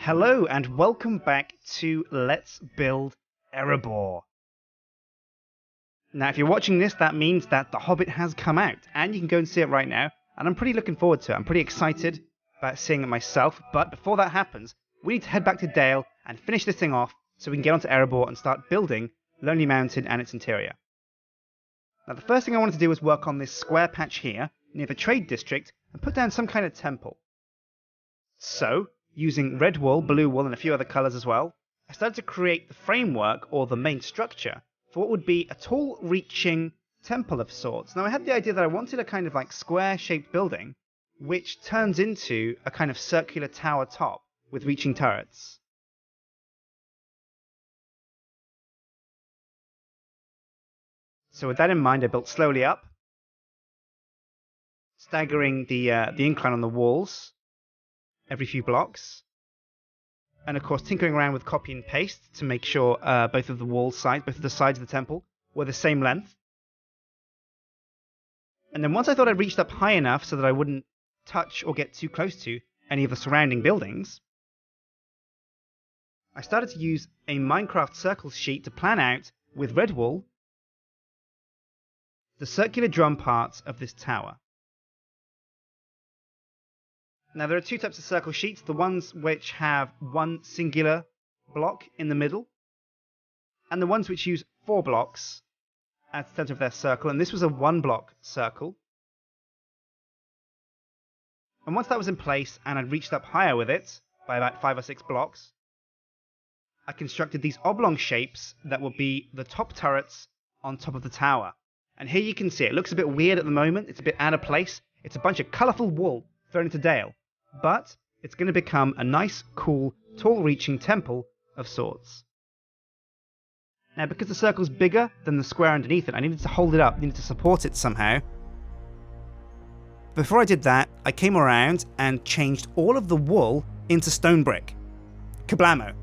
Hello and welcome back to Let's Build Erebor. Now if you're watching this, that means that The Hobbit has come out, and you can go and see it right now, and I'm pretty looking forward to it. I'm pretty excited about seeing it myself, but before that happens, we need to head back to Dale and finish this thing off so we can get onto Erebor and start building Lonely Mountain and its interior. Now the first thing I wanted to do was work on this square patch here, near the trade district, and put down some kind of temple. So, using red wool, blue wool, and a few other colours as well, I started to create the framework, or the main structure, for what would be a tall, reaching temple of sorts. Now I had the idea that I wanted a kind of like square-shaped building, which turns into a kind of circular tower top, with reaching turrets. So with that in mind, I built slowly up, staggering the incline on the walls every few blocks, and of course tinkering around with copy and paste to make sure both of the sides of the temple were the same length. And then once I thought I'd reached up high enough so that I wouldn't touch or get too close to any of the surrounding buildings, I started to use a Minecraft circle sheet to plan out, with red wool, the circular drum parts of this tower. Now there are two types of circle sheets, the ones which have one singular block in the middle, and the ones which use 4 blocks at the center of their circle, and this was a 1-block circle. And once that was in place and I'd reached up higher with it, by about 5 or 6 blocks, I constructed these oblong shapes that would be the top turrets on top of the tower. And here you can see it looks a bit weird at the moment, it's a bit out of place, it's a bunch of colourful wool thrown into Dale. But it's going to become a nice, cool, tall-reaching temple of sorts. Now, because the circle's bigger than the square underneath it, I needed to hold it up, needed to support it somehow. Before I did that, I came around and changed all of the wool into stone brick. Kablamo.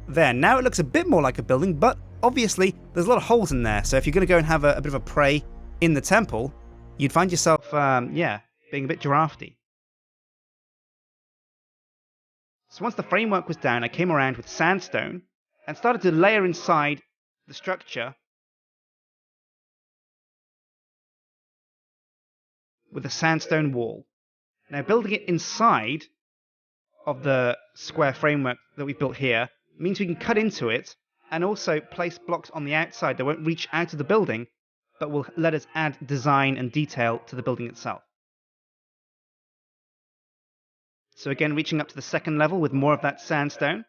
There, now it looks a bit more like a building, but obviously there's a lot of holes in there, so if you're going to go and have a bit of a prey in the temple, you'd find yourself, being a bit giraffey. So once the framework was down, I came around with sandstone and started to layer inside the structure with a sandstone wall. Now building it inside of the square framework that we built here means we can cut into it and also place blocks on the outside that won't reach out of the building, but will let us add design and detail to the building itself. So again, reaching up to the second level with more of that sandstone.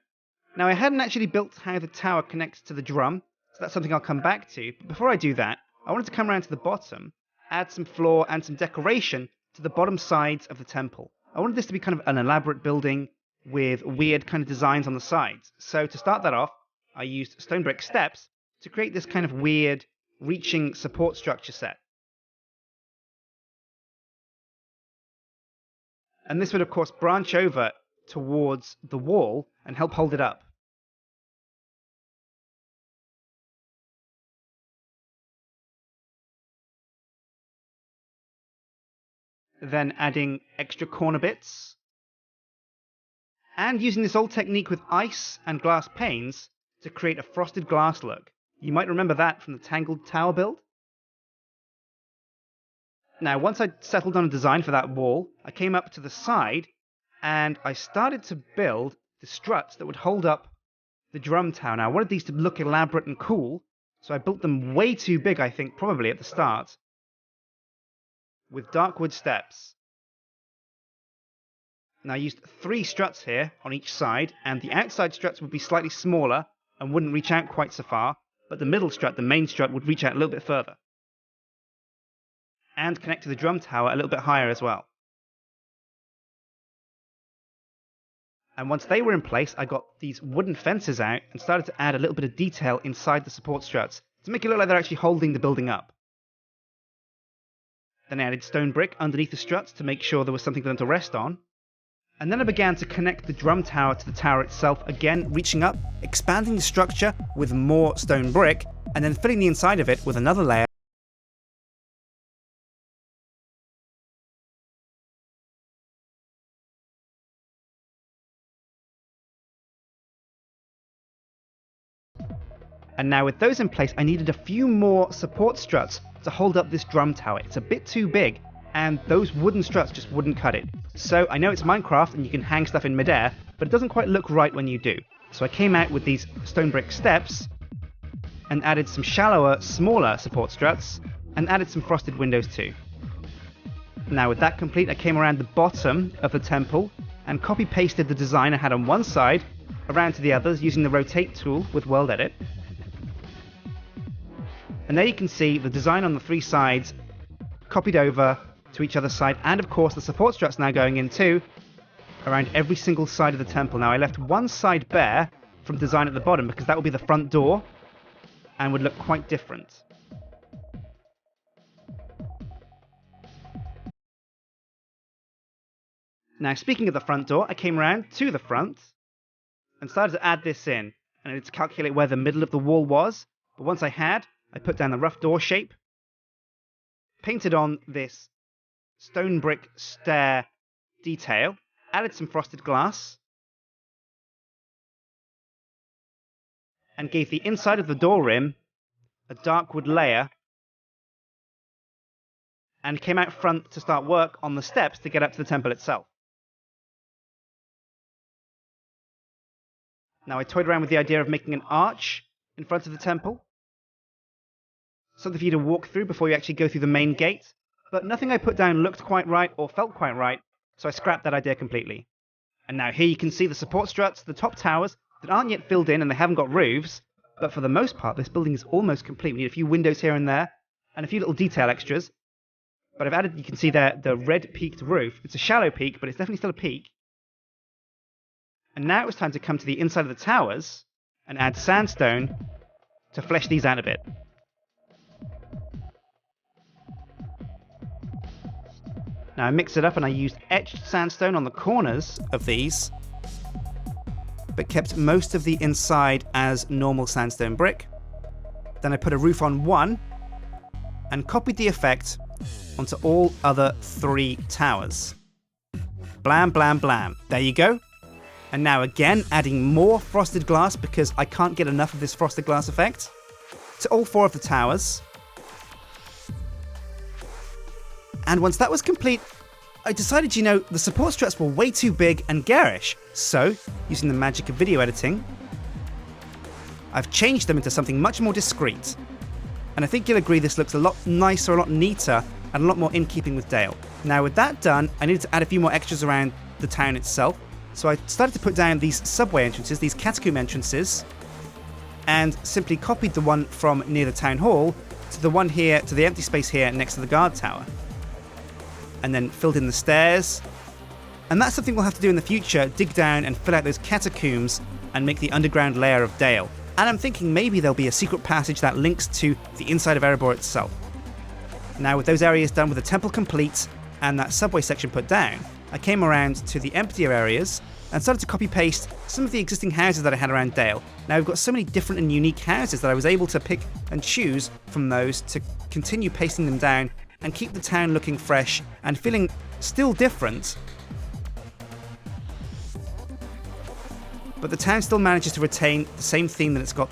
Now I hadn't actually built how the tower connects to the drum, so that's something I'll come back to. But before I do that, I wanted to come around to the bottom, add some floor and some decoration to the bottom sides of the temple. I wanted this to be kind of an elaborate building with weird kind of designs on the sides. So to start that off, I used stone brick steps to create this kind of weird, reaching support structure set. And this would, of course, branch over towards the wall and help hold it up. Then adding extra corner bits. And using this old technique with ice and glass panes to create a frosted glass look. You might remember that from the Tangled Tower build. Now, once I'd settled on a design for that wall, I came up to the side and I started to build the struts that would hold up the drum tower. Now, I wanted these to look elaborate and cool, so I built them way too big, I think, probably at the start, with dark wood steps. Now, I used 3 struts here on each side, and the outside struts would be slightly smaller and wouldn't reach out quite so far, but the middle strut, the main strut, would reach out a little bit further. And connect to the drum tower a little bit higher as well. And once they were in place, I got these wooden fences out and started to add a little bit of detail inside the support struts to make it look like they're actually holding the building up. Then I added stone brick underneath the struts to make sure there was something for them to rest on. And then I began to connect the drum tower to the tower itself, again reaching up, expanding the structure with more stone brick, and then filling the inside of it with another layer And now with those in place, I needed a few more support struts to hold up this drum tower. It's a bit too big, and those wooden struts just wouldn't cut it. So I know it's Minecraft and you can hang stuff in midair, but it doesn't quite look right when you do. So I came out with these stone brick steps and added some shallower, smaller support struts and added some frosted windows too. Now with that complete, I came around the bottom of the temple and copy-pasted the design I had on one side around to the others using the rotate tool with World Edit. And there you can see the design on the three sides copied over to each other's side, and of course the support struts now going in too around every single side of the temple. Now I left one side bare from design at the bottom because that would be the front door and would look quite different. Now speaking of the front door, I came around to the front and started to add this in, and I needed to calculate where the middle of the wall was, but once I had, I put down the rough door shape, painted on this stone brick stair detail, added some frosted glass, and gave the inside of the door rim a dark wood layer, and came out front to start work on the steps to get up to the temple itself. Now I toyed around with the idea of making an arch in front of the temple, something for you to walk through before you actually go through the main gate, but nothing I put down looked quite right or felt quite right, so I scrapped that idea completely. And now here you can see the support struts, the top towers that aren't yet filled in and they haven't got roofs, but for the most part this building is almost complete. We need a few windows here and there and a few little detail extras, but I've added, you can see there, the red peaked roof. It's a shallow peak, but it's definitely still a peak. And now it was time to come to the inside of the towers and add sandstone to flesh these out a bit. Now I mixed it up and I used etched sandstone on the corners of these, but kept most of the inside as normal sandstone brick. Then I put a roof on one and copied the effect onto all other three towers. Blam, blam, blam. There you go. And now again, adding more frosted glass because I can't get enough of this frosted glass effect to all four of the towers. And once that was complete, I decided, the support struts were way too big and garish. So, using the magic of video editing, I've changed them into something much more discreet. And I think you'll agree this looks a lot nicer, a lot neater, and a lot more in keeping with Dale. Now with that done, I needed to add a few more extras around the town itself. So I started to put down these subway entrances, these catacomb entrances, and simply copied the one from near the town hall to the one here, to the empty space here next to the guard tower. And then filled in the stairs. And that's something we'll have to do in the future, dig down and fill out those catacombs and make the underground layer of Dale. And I'm thinking maybe there'll be a secret passage that links to the inside of Erebor itself. Now with those areas done, with the temple complete and that subway section put down, I came around to the emptier areas and started to copy-paste some of the existing houses that I had around Dale. Now we've got so many different and unique houses that I was able to pick and choose from those to continue pasting them down and keep the town looking fresh and feeling still different. But the town still manages to retain the same theme that it's got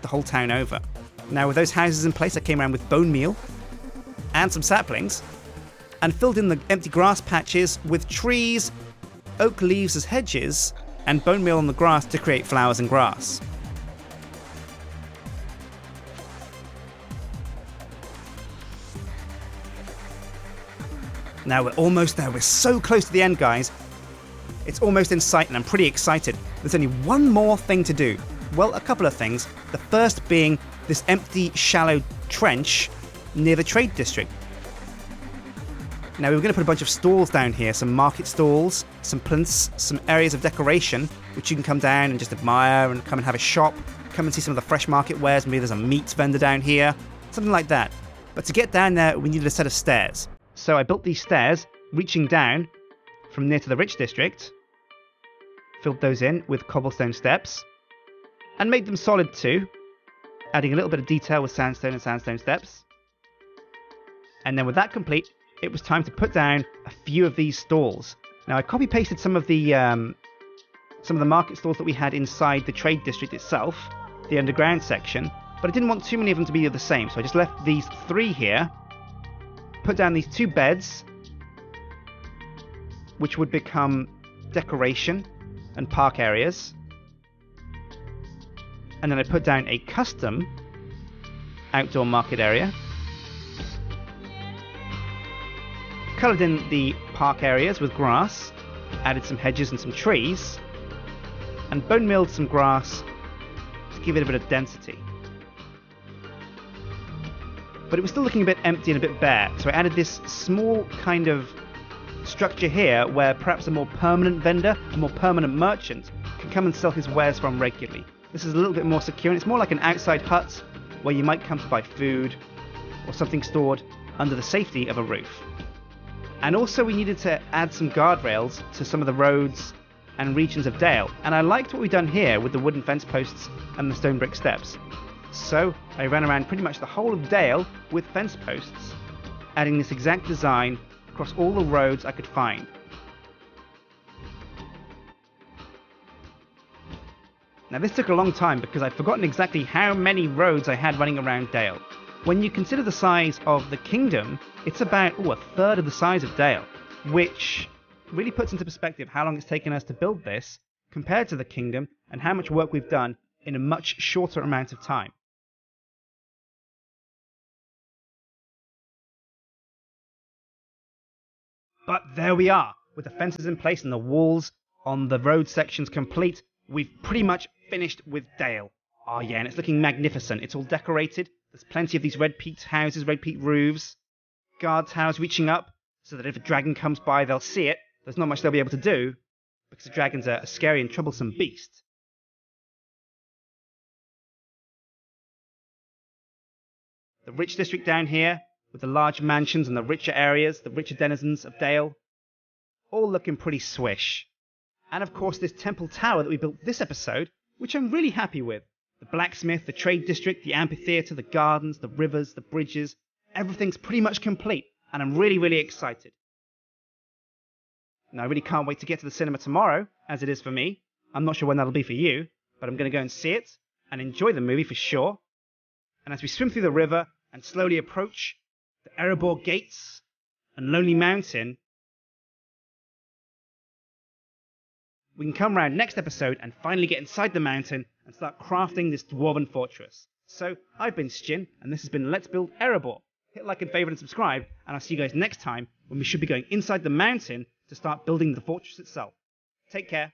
the whole town over. Now with those houses in place, I came around with bone meal and some saplings and filled in the empty grass patches with trees, oak leaves as hedges, and bone meal on the grass to create flowers and grass. Now we're almost there. We're so close to the end, guys. It's almost in sight and I'm pretty excited. There's only one more thing to do. Well, a couple of things. The first being this empty, shallow trench near the trade district. Now we were going to put a bunch of stalls down here, some market stalls, some plinths, some areas of decoration, which you can come down and just admire and come and have a shop, come and see some of the fresh market wares, maybe there's a meat vendor down here, something like that. But to get down there, we needed a set of stairs. So I built these stairs, reaching down from near to the rich district, filled those in with cobblestone steps, and made them solid too, adding a little bit of detail with sandstone and sandstone steps. And then with that complete, it was time to put down a few of these stalls. Now I copy-pasted some of the market stalls that we had inside the trade district itself, the underground section, but I didn't want too many of them to be the same, so I just left these 3 here, put down these 2 beds, which would become decoration and park areas, and then I put down a custom outdoor market area, coloured in the park areas with grass, added some hedges and some trees, and bone milled some grass to give it a bit of density. But it was still looking a bit empty and a bit bare, so I added this small kind of structure here where perhaps a more permanent vendor, a more permanent merchant, can come and sell his wares from regularly. This is a little bit more secure, and it's more like an outside hut where you might come to buy food or something stored under the safety of a roof. And also we needed to add some guardrails to some of the roads and regions of Dale, and I liked what we've done here with the wooden fence posts and the stone brick steps. So I ran around pretty much the whole of Dale with fence posts, adding this exact design across all the roads I could find. Now this took a long time because I'd forgotten exactly how many roads I had running around Dale. When you consider the size of the kingdom, it's about a third of the size of Dale, which really puts into perspective how long it's taken us to build this compared to the kingdom and how much work we've done in a much shorter amount of time. But there we are, with the fences in place and the walls on the road sections complete. We've pretty much finished with Dale. Oh yeah, and it's looking magnificent. It's all decorated. There's plenty of these red peaked houses, red peaked roofs, guard towers reaching up so that if a dragon comes by, they'll see it. There's not much they'll be able to do because the dragons are a scary and troublesome beast. The rich district down here, with the large mansions and the richer areas, the richer denizens of Dale, all looking pretty swish. And of course this temple tower that we built this episode, which I'm really happy with. The blacksmith, the trade district, the amphitheatre, the gardens, the rivers, the bridges, everything's pretty much complete, and I'm really, really excited. Now I really can't wait to get to the cinema tomorrow, as it is for me. I'm not sure when that'll be for you, but I'm going to go and see it, and enjoy the movie for sure. And as we swim through the river and slowly approach the Erebor gates and Lonely Mountain, we can come around next episode and finally get inside the mountain and start crafting this dwarven fortress. So, I've been Sjin, and this has been Let's Build Erebor. Hit like and favourite and subscribe, and I'll see you guys next time when we should be going inside the mountain to start building the fortress itself. Take care.